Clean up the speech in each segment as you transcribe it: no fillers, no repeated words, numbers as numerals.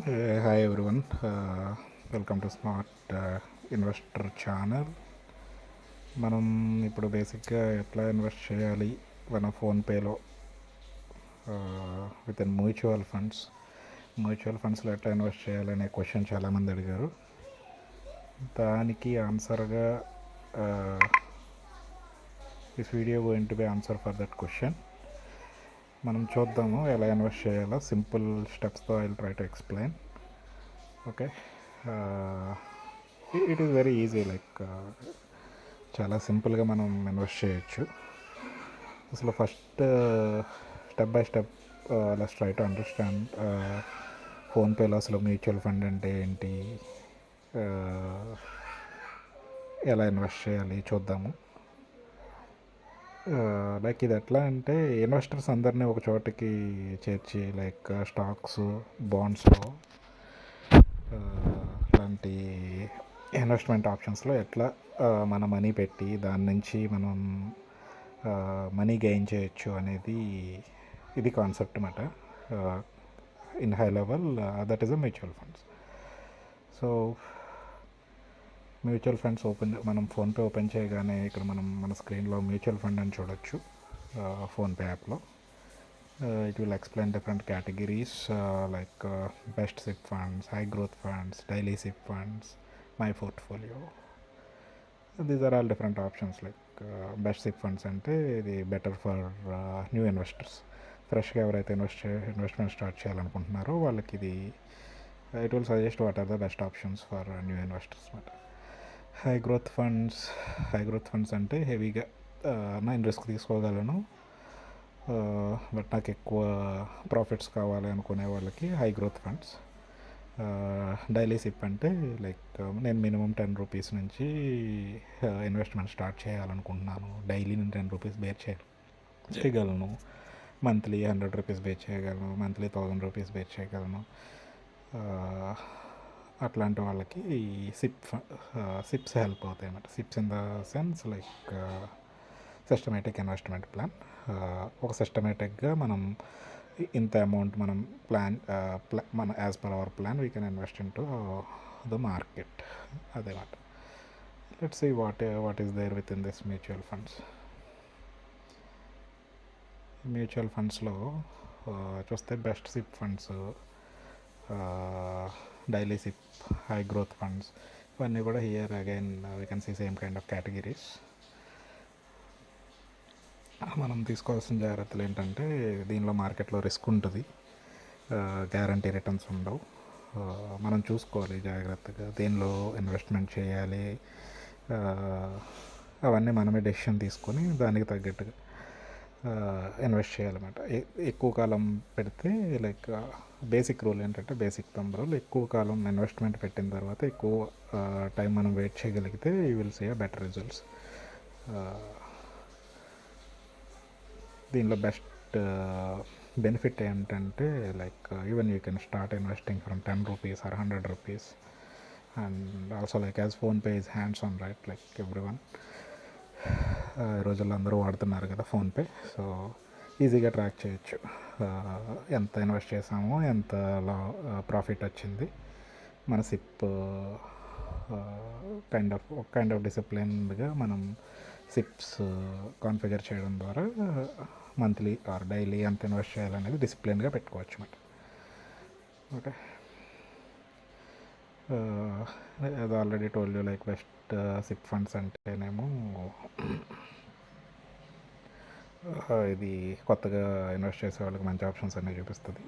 Hi everyone, welcome to smart investor channel. మనం ఇప్పుడు బేసిక్గా ఎట్లా ఇన్వెస్ట్ చేయాలి మన ఫోన్పేలో విత్ ఇన్ మ్యూచువల్ ఫండ్స్లో ఎట్లా ఇన్వెస్ట్ చేయాలనే క్వశ్చన్ చాలామంది అడిగారు. దానికి ఆన్సర్గా this video going to be answer for that question. మనం చూద్దాము ఎలా ఇన్వెస్ట్ చేయాలో సింపుల్ స్టెప్స్తో I will try to explain. Okay, it is very easy. చాలా సింపుల్గా మనం ఇన్వెస్ట్ చేయొచ్చు. అసలు first step by step let's try to understand ఫోన్పేలో అసలు మ్యూచువల్ ఫండ్ అంటే ఏంటి, ఎలా ఇన్వెస్ట్ చేయాలి చూద్దాము. ఇది ఎట్లా అంటే ఇన్వెస్టర్స్ అందరినీ ఒక చోటికి చేర్చి స్టాక్స్, బాండ్స్లో లాంటి ఇన్వెస్ట్మెంట్ ఆప్షన్స్లో ఎట్లా మన మనీ పెట్టి దాని నుంచి మనం మనీ గెయిన్ చేయొచ్చు అనేది ఇది కాన్సెప్ట్ అన్నమాట. In high level that is a mutual funds. So mutual funds మనం ఫోన్పే ఓపెన్ చేయగానే ఇక్కడ మన స్క్రీన్లో మ్యూచువల్ ఫండ్ అని చూడొచ్చు. ఫోన్పే యాప్లో it will explain different categories like best SIP funds, high growth funds, daily SIP funds, my portfolio. These are all different options. Best SIP funds అంటే ఇది బెటర్ ఫర్ న్యూ ఇన్వెస్టర్స్. ఫ్రెష్గా ఎవరైతే investment start చేయాలనుకుంటున్నారో వాళ్ళకి ఇది it will suggest what are the best options for new investors అన్నమాట. High growth funds అంటే హెవీగా నేను రిస్క్ తీసుకోగలను బట్ నాకు ఎక్కువ ప్రాఫిట్స్ కావాలి అనుకునే వాళ్ళకి high growth funds. Daily SIP అంటే నేను మినిమం 10 రూపీస్ నుంచి ఇన్వెస్ట్మెంట్ స్టార్ట్ చేయాలనుకుంటున్నాను. డైలీ నేను 10 రూపీస్ బేర్ చేయగలను, మంత్లీ 100 రూపీస్ బేర్ చేయగలను, మంత్లీ 1000 రూపీస్ బేర్ చేయగలను. అట్లాంటి వాళ్ళకి సిప్స్ హెల్ప్ అవుతాయి అన్నమాట. SIPs in the sense systematic investment plan. ఒక సిస్టమేటిక్గా మనం ఇంత అమౌంట్ మనం మన as per our plan we can invest in to the market. అదేమాట. Let's see what is there with in this mutual funds. Mutual ఫండ్స్లో చూస్తే best SIP funds, daily SIP, high growth funds, ఇవన్నీ కూడా here again we can see same kind of categories. మనం తీసుకోవాల్సిన జాగ్రత్తలు ఏంటంటే దీనిలో మార్కెట్లో రిస్క్ ఉంటుంది, గ్యారంటీ రిటర్న్స్ ఉండవు. మనం చూసుకోవాలి జాగ్రత్తగా దేనిలో ఇన్వెస్ట్మెంట్ చేయాలి. అవన్నీ మనమే డెసిషన్ తీసుకొని దానికి తగ్గట్టుగా ఇన్వెస్ట్ చేయాలన్నమాట. ఎక్కువ కాలం పెడితే బేసిక్ రూల్ ఏంటంటే బేసిక్ థంబ్ రూల్, ఎక్కువ కాలం ఇన్వెస్ట్మెంట్ పెట్టిన తర్వాత ఎక్కువ టైం మనం వెయిట్ చేయగలిగితే you will see better results. దీనిలో బెస్ట్ బెనిఫిట్ ఏంటంటే even you can start investing from 10 rupees or 100 rupees. And also as PhonePe is hands on right, everyone ఈ రోజుల్లో అందరూ వాడుతున్నారు కదా ఫోన్పే. సో ఈజీగా ట్రాక్ చేయొచ్చు ఎంత ఇన్వెస్ట్ చేసామో, ఎంత ప్రాఫిట్ వచ్చింది. మన సిప్ కైండ్ ఆఫ్ డిసిప్లిన్గా మనం సిప్స్ కాన్ఫిగర్ చేయడం ద్వారా మంత్లీ ఆర్ డైలీ ఎంత ఇన్వెస్ట్ చేయాలనేది డిసిప్లిన్గా పెట్టుకోవచ్చు అన్నమాట. ఓకే, అది already told you best SIP funds అంటేనేమో ఇది కొత్తగా ఇన్వెస్ట్ చేసే వాళ్ళకి మంచి ఆప్షన్స్ అన్నీ చూపిస్తుంది.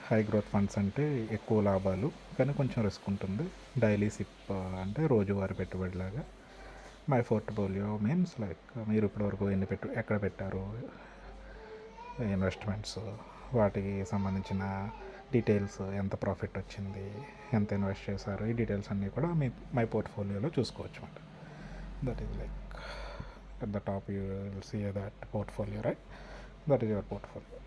హై గ్రోత్ ఫండ్స్ అంటే ఎక్కువ లాభాలు కానీ కొంచెం రిస్క్ ఉంటుంది. డైలీ సిప్ అంటే రోజువారీ పెట్టుబడిలాగా. మై పోర్ట్ఫోలియో మీన్స్ మీరు ఇప్పటివరకు ఎక్కడ పెట్టారు ఇన్వెస్ట్మెంట్స్, వాటికి సంబంధించిన డీటెయిల్స్, ఎంత ప్రాఫిట్ వచ్చింది, ఎంత ఇన్వెస్ట్ చేశారు, ఈ డీటెయిల్స్ అన్నీ కూడా మై పోర్ట్ఫోలియోలో చూసుకోవచ్చు అన్నమాట. That is at the top you will see that portfolio, right? That is your portfolio.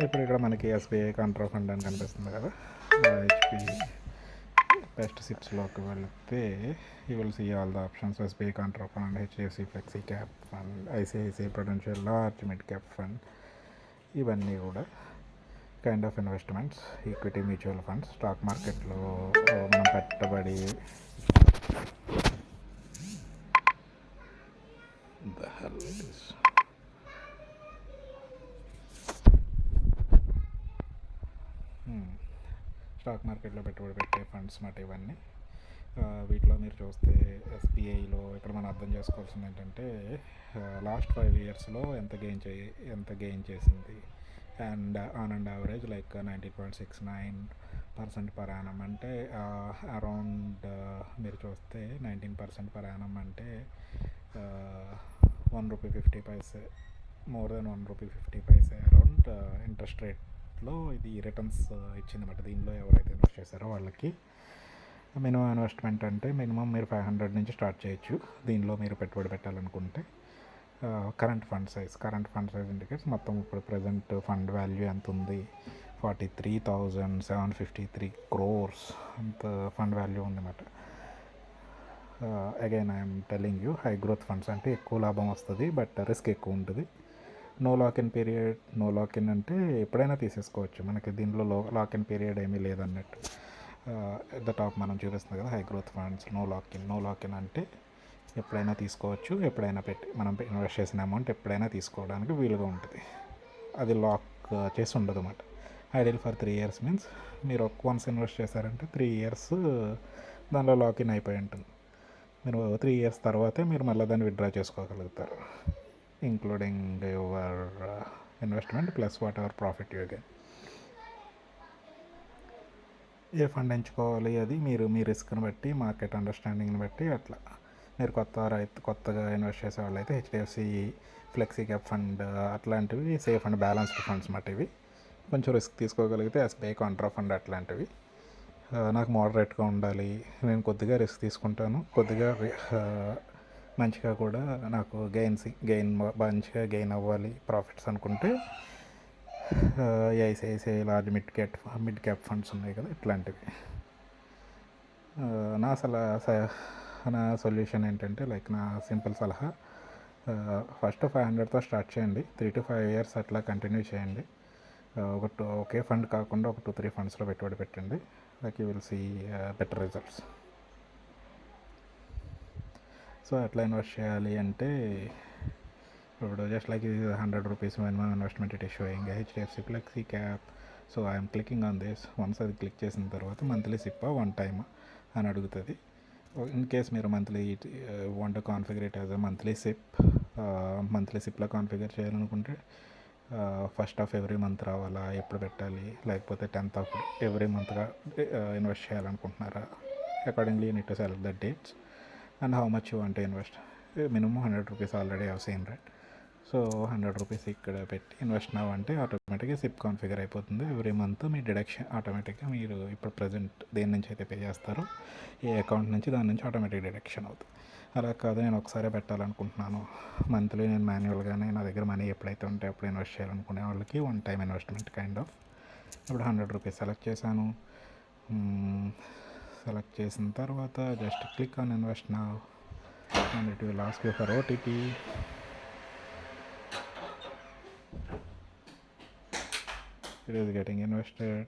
ఇప్పుడు ఇక్కడ మనకి ఎస్బీఐ కాంట్రా ఫండ్ అని కనిపిస్తుంది కదా, బెస్ట్ సిప్స్లోకి వెళితే you will see all the options SBI contra fund, HDFC flexi cap fund, ICICI Prudential large mid cap fund. ఇవన్నీ కూడా kind of investments. Equity mutual funds, stock మార్కెట్లో మనం పెట్టుబడి the hell it is. Stock మార్కెట్లో పెట్టుబడి పెట్టే funds మాట ఇవన్నీ. వీటిలో మీరు చూస్తే ఎస్బీఐలో ఇక్కడ మనం అర్థం చేసుకోవాల్సింది ఏంటంటే లాస్ట్ 5 ఇయర్స్లో ఎంత గెయిన్ చేసింది. And on and average like 90.69% per annum అంటే అరౌండ్ మీరు చూస్తే 19% పర్ యానం అంటే ₹1.50, మోర్ దెన్ ₹1.50 అరౌండ్ ఇంట్రెస్ట్ రేట్లో ఇది రిటర్న్స్ ఇచ్చిందన్నమాట. దీనిలో ఎవరైతే ఇన్వెస్ట్ చేశారో వాళ్ళకి మినిమం ఇన్వెస్ట్మెంట్ అంటే మినిమం మీరు 500 నుంచి స్టార్ట్ చేయొచ్చు దీనిలో మీరు పెట్టుబడి పెట్టాలనుకుంటే. కరెంట్ ఫండ్ సైజ్ ఇండికేట్స్ మొత్తం ఇప్పుడు ప్రజెంట్ ఫండ్ వాల్యూ ఎంత ఉంది, 43,753 crores అంత ఫండ్ వాల్యూ ఉందన్నమాట. Again I'm telling you, high growth funds అంటే ఎక్కువ లాభం వస్తుంది, బట్ రిస్క్ ఎక్కువ ఉంటుంది. No lock-in period. No lock-in అంటే ఎప్పుడైనా తీసేసుకోవచ్చు, మనకి దీనిలో లాక్-ఇన్ పీరియడ్ ఏమీ లేదన్నట్టు. ఎట్ ద టాప్ మనం చూపిస్తుంది కదా high growth funds, no lock-in అంటే ఎప్పుడైనా తీసుకోవచ్చు, ఎప్పుడైనా మనం ఇన్వెస్ట్ చేసిన అమౌంట్ ఎప్పుడైనా తీసుకోవడానికి వీలుగా ఉంటుంది. అది లాక్ చేసి ఉండదు అన్నమాట. ఐడియల్ ఫర్ 3 years మీన్స్ మీరు వన్స్ ఇన్వెస్ట్ చేశారంటే 3 years దానిలో లాక్-ఇన్ అయిపోయి ఉంటుంది. మీరు 3 years తర్వాతే మీరు మళ్ళీ దాన్ని విత్డ్రా చేసుకోగలుగుతారు, including your investment plus what ever profit you gain. A fund ఎంచుకోవాలి అది మీరు మీ రిస్క్ని బట్టి, మార్కెట్ అండర్స్టాండింగ్ని బట్టి అట్లా. మీరు కొత్తగా ఇన్వెస్ట్ చేసే వాళ్ళు అయితే హెచ్డిఎఫ్సి ఫ్లెక్సీ క్యాప్ ఫండ్ అట్లాంటివి సేఫ్ అండ్ బ్యాలెన్స్డ్ ఫండ్స్ మాట. ఇవి కొంచెం రిస్క్ తీసుకోగలిగితే ఎస్బీఐ కాంట్రా ఫండ్ అట్లాంటివి. నాకు మోడరేట్గా ఉండాలి, నేను కొద్దిగా రిస్క్ తీసుకుంటాను, కొద్దిగా మంచిగా కూడా నాకు మంచిగా గెయిన్ అవ్వాలి ప్రాఫిట్స్ అనుకుంటే ICICI large mid cap funds ఉన్నాయి కదా ఇట్లాంటివి. నా సొల్యూషన్ ఏంటంటే లైక్ నా సింపుల్ సలహా, ఫస్ట్ 500తో స్టార్ట్ చేయండి, 3 to 5 years అట్లా కంటిన్యూ చేయండి. ఒకే ఫండ్ కాకుండా ఒక 2-3 ఫండ్స్లో పెట్టుబడి పెట్టండి, like you will see better results. So ఎట్లా ఇన్వెస్ట్ చేయాలి అంటే ఇప్పుడు జస్ట్ లైక్ ఇది ₹100 minimum investment it is showing HDFC flexi cap. So I'm clicking on this. Once అది క్లిక్ చేసిన తర్వాత మంత్లీ సిప్ వన్ టైమ్ అని అడుగుతుంది. ఇన్ కేస్ మీరు monthly want to configure it as a monthly సిప్లో configure చేయాలనుకుంటే 1st of every month రావాలా, ఎప్పుడు పెట్టాలి, లేకపోతే 10th of every monthగా ఇన్వెస్ట్ చేయాలనుకుంటున్నారా, accordingly you need to select the dates and how much you want to invest. Minimum ₹100 already have seen right. So ₹100 ఇక్కడ పెట్టి invest అంటే ఆటోమేటిక్గా సిప్ కాన్ఫిగర్ అయిపోతుంది. ఎవ్రీ మంత్ మీ డిడక్షన్ ఆటోమేటిక్గా మీరు ఇప్పుడు ప్రజెంట్ దేని నుంచి అయితే పే చేస్తారో ఏ అకౌంట్ నుంచి దాని నుంచి ఆటోమేటిక్ డిడక్షన్ అవుతుంది. అలా కాదు నేను ఒకసారి పెట్టాలనుకుంటున్నాను మంత్లీ, నేను మాన్యువల్గానే నా దగ్గర మనీ ఎప్పుడైతే ఉంటే అప్పుడు ఇన్వెస్ట్ చేయాలనుకునే వాళ్ళకి one time investment kind of. ఇప్పుడు ₹100 సెలెక్ట్ చేశాను. సెలెక్ట్ చేసిన తర్వాత just click on invest now and it will ask you for OTP. It is getting invested.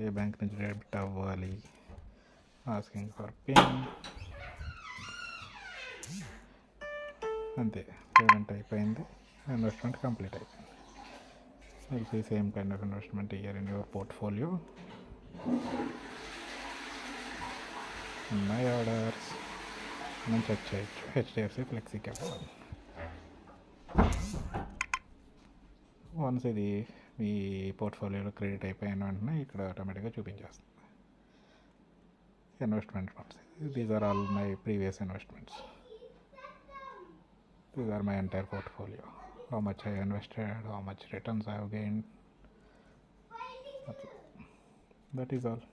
ఏ బ్యాంక్ నుంచి డెబిట్ అవ్వాలి, ఆస్కింగ్ ఫర్ పిన్. అంతే, పేమెంట్ అయిపోయింది, ఇన్వెస్ట్మెంట్ కంప్లీట్ అయిపోయింది. Will see same kind of investment here in your portfolio. My orders మనం check చేయొచ్చు. HDFC flexi cap. Once ఇది మీ పోర్ట్ఫోలియోలో క్రెడిట్ అయిపోయిన వెంటనే ఇక్కడ ఆటోమేటిక్గా చూపించేస్తుంది investment funds. These are all my previous investments. These are my entire portfolio. How much I invested, how much returns I have gained. That is all.